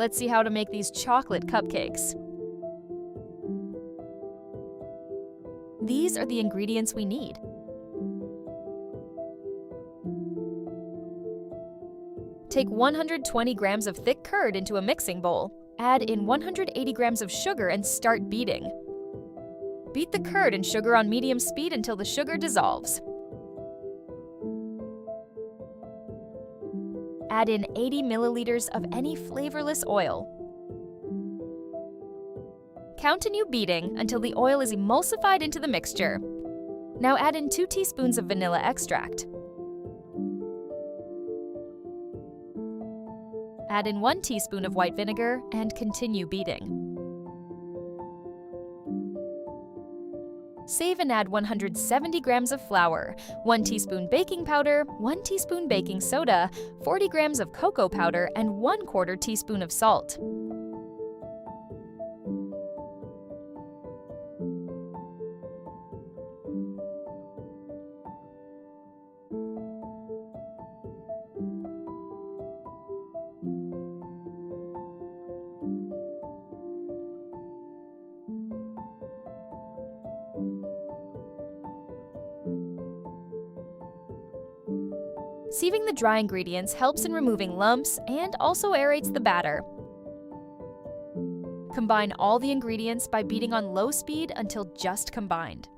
Let's see how to make these chocolate cupcakes. These are the ingredients we need. Take 120 grams of thick curd into a mixing bowl. Add in 180 grams of sugar and start beating. Beat the curd and sugar on medium speed until the sugar dissolves. Add in 80 milliliters of any flavorless oil. Continue beating until the oil is emulsified into the mixture. Now add in 2 teaspoons of vanilla extract. Add in 1 teaspoon of white vinegar and continue beating. Save and add 170 grams of flour, 1 teaspoon baking powder, 1 teaspoon baking soda, 40 grams of cocoa powder, and 1/4 teaspoon of salt. Sieving the dry ingredients helps in removing lumps and also aerates the batter. Combine all the ingredients by beating on low speed until just combined.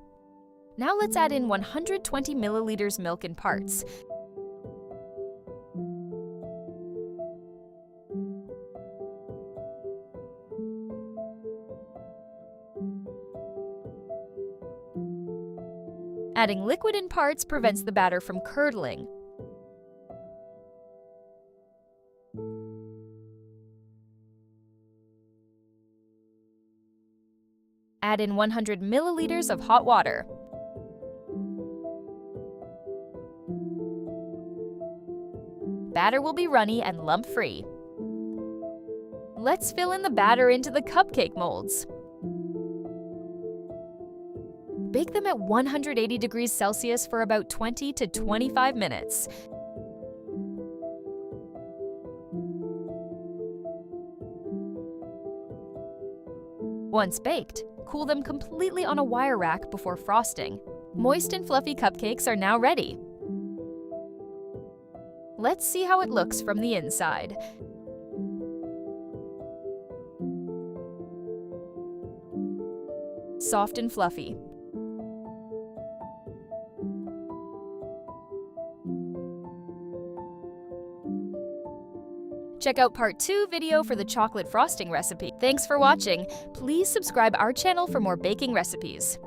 Now let's add in 120 milliliters milk in parts. Adding liquid in parts prevents the batter from curdling. Add in 100 milliliters of hot water. Batter will be runny and lump-free. Let's fill in the batter into the cupcake molds. Bake them at 180 degrees Celsius for about 20 to 25 minutes. Once baked, cool them completely on a wire rack before frosting. Moist and fluffy cupcakes are now ready. Let's see how it looks from the inside. Soft and fluffy. Check out part 2 video for the chocolate frosting recipe. Thanks for watching. Please subscribe our channel for more baking recipes.